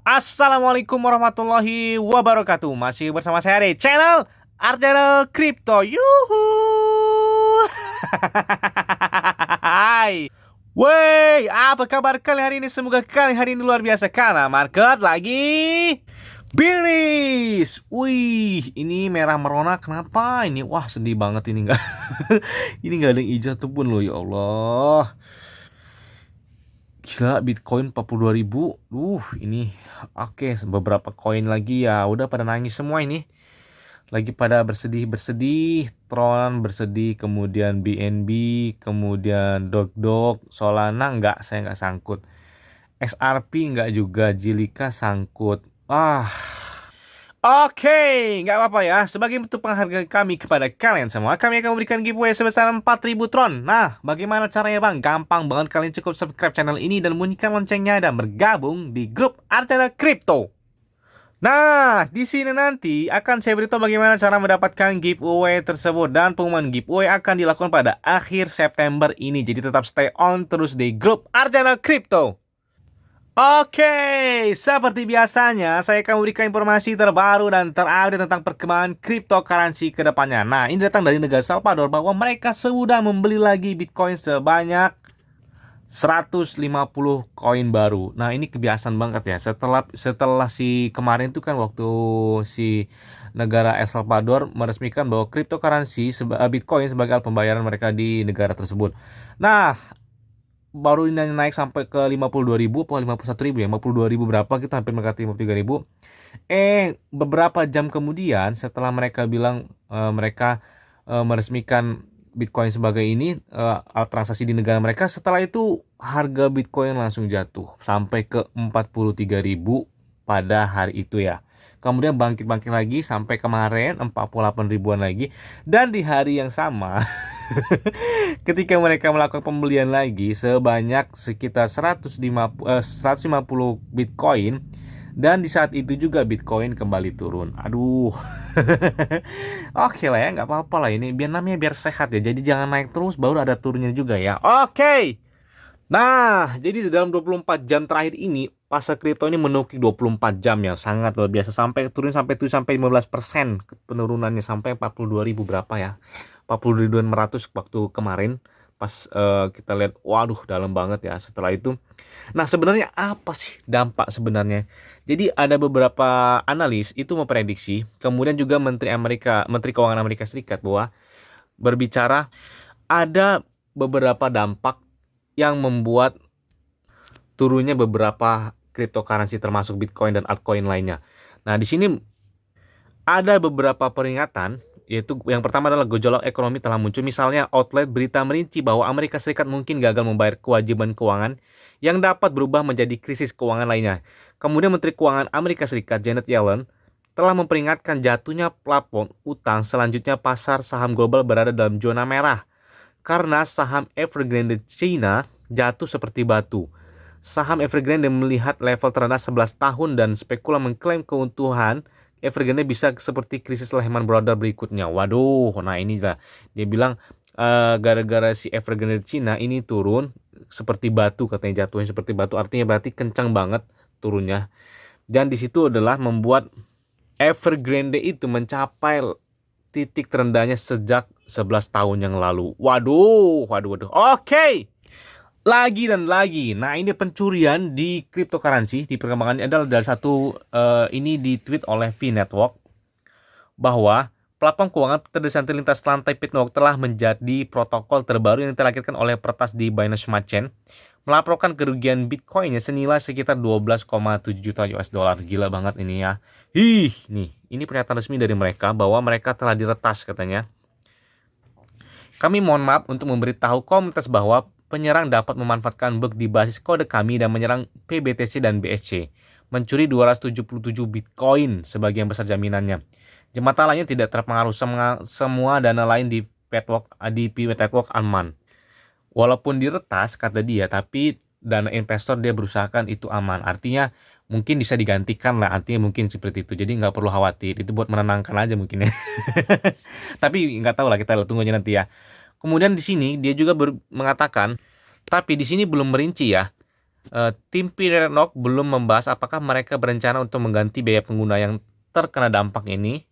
Assalamualaikum warahmatullahi wabarakatuh. Masih bersama saya di channel Artero Crypto. Yuhu. Hai. Wey, apa kabar kalian hari ini? Semoga kalian hari ini luar biasa karena market lagi bearish. Wih, ini merah merona kenapa ini? Wah, sedih banget ini enggak. Ini enggak ada yang hijau tuh pun loh, ya Allah. Gila, Bitcoin 42.000. Ini oke, beberapa koin lagi ya udah pada nangis semua ini. Lagi pada bersedih-bersedih, Tron bersedih, kemudian BNB, kemudian Dog, Solana saya nggak sangkut. XRP nggak juga, Jilika sangkut. Oke, nggak apa-apa ya. Sebagai bentuk penghargaan kami kepada kalian semua, kami akan memberikan giveaway sebesar 4.000 Tron. Nah, bagaimana caranya bang? Gampang banget, kalian cukup subscribe channel ini dan bunyikan loncengnya dan bergabung di grup Artera Crypto. Nah, di sini nanti akan saya beritahu bagaimana cara mendapatkan giveaway tersebut dan pengumuman giveaway akan dilakukan pada akhir September ini. Jadi tetap stay on terus di grup Artera Crypto. Oke, seperti biasanya saya akan memberikan informasi terbaru dan terupdate tentang perkembangan cryptocurrency ke depannya. Nah, ini datang dari negara Salvador bahwa mereka sudah membeli lagi Bitcoin sebanyak 150 koin baru. Nah, ini kebiasaan banget ya. Setelah si kemarin tuh kan waktu si negara El Salvador meresmikan bahwa cryptocurrency Bitcoin sebagai alat pembayaran mereka di negara tersebut. Nah, baru ini naik sampai ke 52.000 atau 51.000 ya, 52.000 berapa, kita hampir mendekati 53.000. Beberapa jam kemudian setelah mereka bilang mereka meresmikan Bitcoin sebagai ini alat transaksi di negara mereka, setelah itu harga Bitcoin langsung jatuh sampai ke 43.000 pada hari itu ya. Kemudian bangkit lagi sampai kemarin 48 ribuan lagi, dan di hari yang sama ketika mereka melakukan pembelian lagi sebanyak sekitar 150 Bitcoin, dan di saat itu juga Bitcoin kembali turun. Aduh. Oke lah ya, nggak apa-apa lah, ini biar sehat ya. Jadi jangan naik terus baru ada turunnya juga ya. Oke. Nah, jadi dalam 24 jam terakhir ini pasar kripto ini menukik 24 jam yang sangat luar biasa, sampai turun sampai 15% penurunannya sampai 42.000 berapa ya. 42.100 waktu kemarin pas kita lihat, waduh dalam banget ya setelah itu. Nah, sebenarnya apa sih dampak sebenarnya? Jadi ada beberapa analis itu memprediksi, kemudian juga Menteri Keuangan Amerika Serikat bahwa berbicara ada beberapa dampak yang membuat turunnya beberapa cryptocurrency termasuk Bitcoin dan altcoin lainnya. Nah, di sini ada beberapa peringatan, yaitu yang pertama adalah gejolak ekonomi telah muncul. Misalnya outlet berita merinci bahwa Amerika Serikat mungkin gagal membayar kewajiban keuangan yang dapat berubah menjadi krisis keuangan lainnya. Kemudian Menteri Keuangan Amerika Serikat Janet Yellen telah memperingatkan jatuhnya plafon utang, selanjutnya pasar saham global berada dalam zona merah karena saham Evergrande China jatuh seperti batu. Saham Evergrande melihat level terendah 11 tahun dan spekulan mengklaim keuntungan Evergrande bisa seperti krisis Lehman Brothers berikutnya. Waduh, nah inilah dia bilang gara-gara si Evergrande China ini turun seperti batu, katanya jatuhnya seperti batu, artinya berarti kencang banget turunnya. Dan di situ adalah membuat Evergrande itu mencapai titik terendahnya sejak 11 tahun yang lalu. Waduh. Oke. Lagi dan lagi. Nah, ini pencurian di cryptocurrency di perkembangannya adalah dari satu ini di-tweet oleh V-Network bahwa platform keuangan terdesain lintas lantai Bitnote telah menjadi protokol terbaru yang dilahirkan oleh peretas di Binance Smart Chain, melaporkan kerugian Bitcoinnya senilai sekitar 12,7 juta US dollar. Gila banget ini ya. Nih, ini pernyataan resmi dari mereka bahwa mereka telah diretas katanya. Kami mohon maaf untuk memberitahu komunitas bahwa penyerang dapat memanfaatkan bug di basis kode kami dan menyerang PBTC dan BSC, mencuri 277 Bitcoin sebagian besar jaminannya. Jembatan lainnya tidak terpengaruh, semua dana lain di Petwork aman. Walaupun diretas kata dia, tapi dana investor dia berusahakan itu aman. Artinya mungkin bisa digantikan lah, artinya mungkin seperti itu. Jadi nggak perlu khawatir, itu buat menenangkan aja mungkin ya. Tapi nggak tahu lah, kita tunggu aja nanti ya. Kemudian di sini dia juga mengatakan, tapi di sini belum merinci ya, Tim Piranok belum membahas apakah mereka berencana untuk mengganti biaya pengguna yang terkena dampak ini.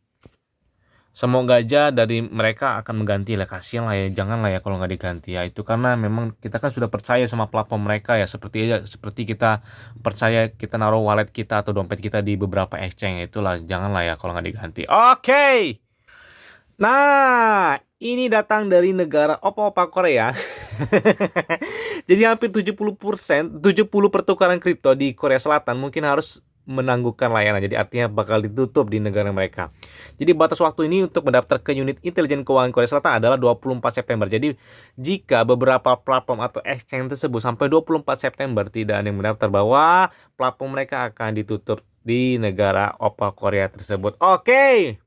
Semoga aja dari mereka akan mengganti lah, kasihan lah ya, jangan lah ya kalau nggak diganti ya, itu karena memang kita kan sudah percaya sama platform mereka ya, seperti kita percaya kita naruh wallet kita atau dompet kita di beberapa exchange, itulah jangan lah ya kalau nggak diganti. Oke. Nah, ini datang dari negara opa-opa Korea. Jadi hampir 70 pertukaran kripto di Korea Selatan mungkin harus menangguhkan layanan. Jadi artinya bakal ditutup di negara mereka. Jadi batas waktu ini untuk mendaftar ke unit intelijen keuangan Korea Selatan adalah 24 September. Jadi jika beberapa platform atau exchange tersebut sampai 24 September tidak ada yang mendaftar, bahwa platform mereka akan ditutup di negara opa Korea tersebut. Oke.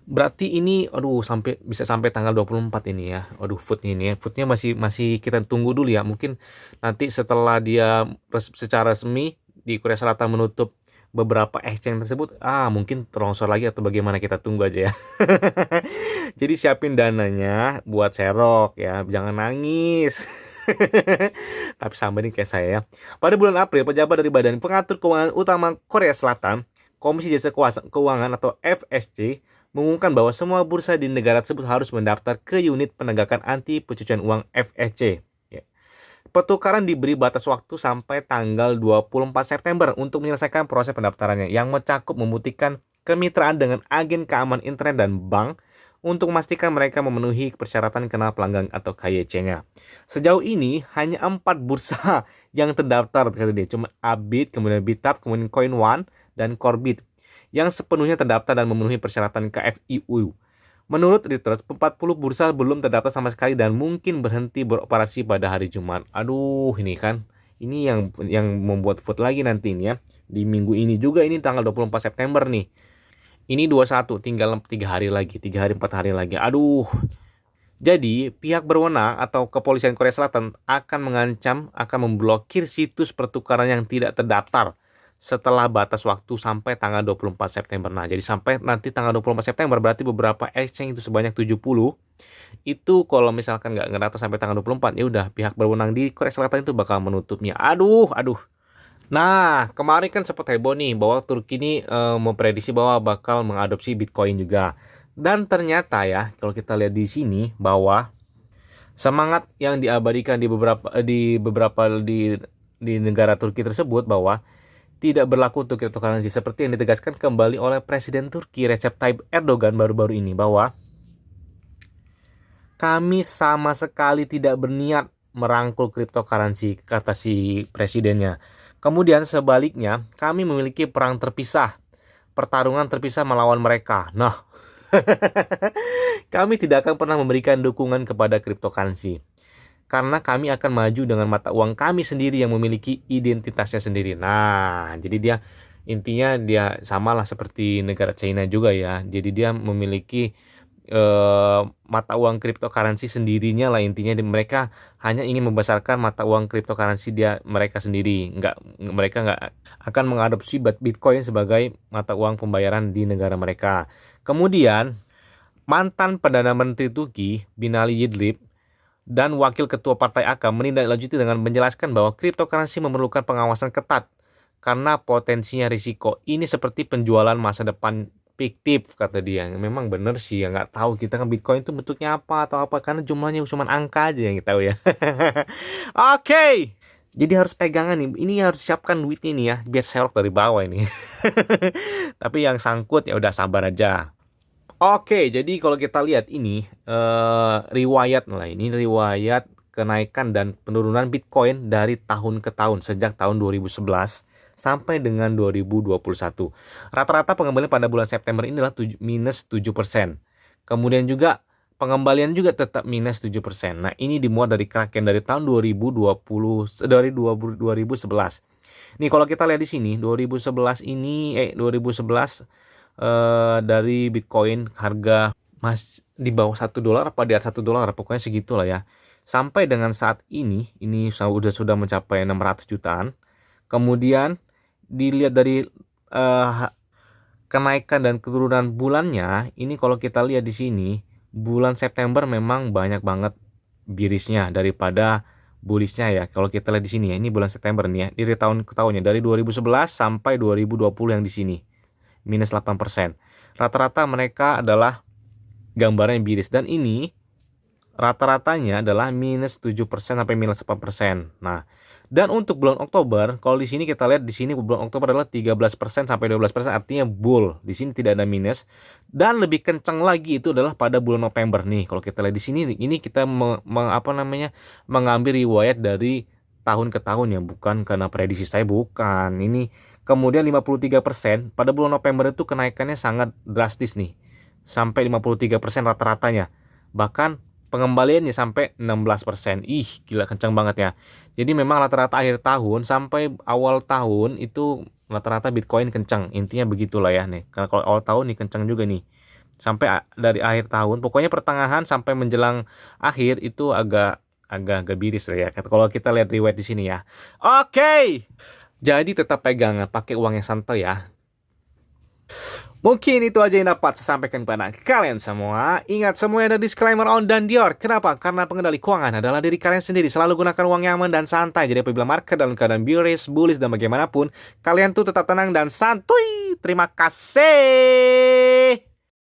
Berarti ini aduh bisa sampai tanggal 24 ini ya. Aduh, foodnya masih kita tunggu dulu ya. Mungkin nanti setelah dia secara resmi di Korea Selatan menutup beberapa exchange tersebut, mungkin terlongsor lagi atau bagaimana, kita tunggu aja ya. Jadi siapin dananya buat serok ya, jangan nangis. Tapi sama nih kayak saya ya. Pada bulan April, pejabat dari Badan Pengatur Keuangan Utama Korea Selatan, Komisi Jasa Keuangan atau FSC, mengumumkan bahwa semua bursa di negara tersebut harus mendaftar ke unit penegakan anti pencucian uang FSC. Ya. Pertukaran diberi batas waktu sampai tanggal 24 September untuk menyelesaikan proses pendaftarannya yang mencakup membuktikan kemitraan dengan agen keamanan internet dan bank untuk memastikan mereka memenuhi persyaratan kenal pelanggan atau KYC-nya. Sejauh ini hanya 4 bursa yang terdaftar, kata dia. Cuma Abit, kemudian Bitab, kemudian Coin1 dan Corbit yang sepenuhnya terdaftar dan memenuhi persyaratan KFIU. Menurut Reuters, 40 bursa belum terdaftar sama sekali dan mungkin berhenti beroperasi pada hari Jumat. Aduh, ini kan, ini yang membuat vote lagi nantinya di minggu ini juga, ini tanggal 24 September nih. Ini 21, tinggal 3 hari lagi, 3 hari 4 hari lagi. Aduh. Jadi, pihak berwenang atau kepolisian Korea Selatan akan mengancam akan memblokir situs pertukaran yang tidak terdaftar setelah batas waktu sampai tanggal 24 September. Nah, jadi sampai nanti tanggal 24 September berarti beberapa exchange itu sebanyak 70 itu kalau misalkan nggak ngedata sampai tanggal 24, ya udah pihak berwenang di Korea Selatan itu bakal menutupnya. Aduh. Nah, kemarin kan sempat heboh nih bahwa Turki ini memprediksi bahwa bakal mengadopsi Bitcoin juga. Dan ternyata ya, kalau kita lihat di sini bahwa semangat yang diabadikan di negara Turki tersebut bahwa tidak berlaku untuk cryptocurrency, seperti yang ditegaskan kembali oleh Presiden Turki Recep Tayyip Erdogan baru-baru ini, bahwa kami sama sekali tidak berniat merangkul cryptocurrency, kata si presidennya. Kemudian sebaliknya, kami memiliki perang terpisah, pertarungan terpisah melawan mereka. Nah, kami tidak akan pernah memberikan dukungan kepada cryptocurrency, karena kami akan maju dengan mata uang kami sendiri yang memiliki identitasnya sendiri. Nah, jadi dia intinya dia samalah seperti negara China juga ya. Jadi dia memiliki mata uang cryptocurrency sendirinya lah intinya. Mereka hanya ingin membesarkan mata uang cryptocurrency mereka sendiri. Mereka nggak akan mengadopsi Bitcoin sebagai mata uang pembayaran di negara mereka. Kemudian mantan Perdana Menteri Turki Binali Yildirim dan Wakil Ketua Partai AK menindaklanjuti dengan menjelaskan bahwa cryptocurrency memerlukan pengawasan ketat karena potensinya risiko. Ini seperti penjualan masa depan fiktif, kata dia. Memang benar sih ya, nggak tahu kita kan Bitcoin itu bentuknya apa atau apa, karena jumlahnya cuma angka aja yang kita tahu ya. Oke. Jadi harus pegangan nih, ini harus siapkan duit ini ya, biar serok dari bawah ini. Tapi yang sangkut ya udah sabar aja. Oke, jadi kalau kita lihat ini riwayat kenaikan dan penurunan Bitcoin dari tahun ke tahun sejak tahun 2011 sampai dengan 2021. Rata-rata pengembalian pada bulan September ini adalah minus 7%. Kemudian juga pengembalian juga tetap minus 7%. Nah, ini dimuat dari Kraken dari tahun 2011. Nih kalau kita lihat di sini 2011 dari Bitcoin harga di bawah $1 apa di atas $1, pokoknya segitulah ya. Sampai dengan saat ini sudah mencapai 600 jutaan. Kemudian dilihat dari kenaikan dan keturunan bulannya, ini kalau kita lihat di sini bulan September memang banyak banget birisnya daripada bullishnya ya. Kalau kita lihat di sini ya, ini bulan September nih ya, dari tahun ke tahunnya dari 2011 sampai 2020 yang di sini minus 8%. Rata-rata mereka adalah gambaran yang biris, dan ini rata-ratanya adalah minus 7% sampai minus 8%. Nah, dan untuk bulan Oktober, kalau di sini kita lihat di sini bulan Oktober adalah 13% sampai 12%, artinya bull. Di sini tidak ada minus. Dan lebih kencang lagi itu adalah pada bulan November nih. Kalau kita lihat di sini, ini kita mengambil riwayat dari tahun ke tahun ya, bukan karena prediksi saya, bukan. Ini kemudian 53% pada bulan November itu kenaikannya sangat drastis nih. Sampai 53% rata-ratanya. Bahkan pengembaliannya sampai 16%. Ih, gila kencang banget ya. Jadi memang rata-rata akhir tahun sampai awal tahun itu rata-rata Bitcoin kencang. Intinya begitulah ya nih. Karena kalau awal tahun nih kencang juga nih. Sampai dari akhir tahun, pokoknya pertengahan sampai menjelang akhir itu agak biris lah ya. Kalau kita lihat riwayat di sini ya. Oke. Jadi tetap pegang, pakai uang yang santai ya. Mungkin itu aja yang dapat saya sampaikan kepada kalian semua. Ingat, semuanya ada disclaimer on dan Dior. Kenapa? Karena pengendali keuangan adalah diri kalian sendiri. Selalu gunakan uang yang aman dan santai. Jadi apabila market dalam keadaan bearish, bullish, dan bagaimanapun, kalian tuh tetap tenang dan santuy. Terima kasih.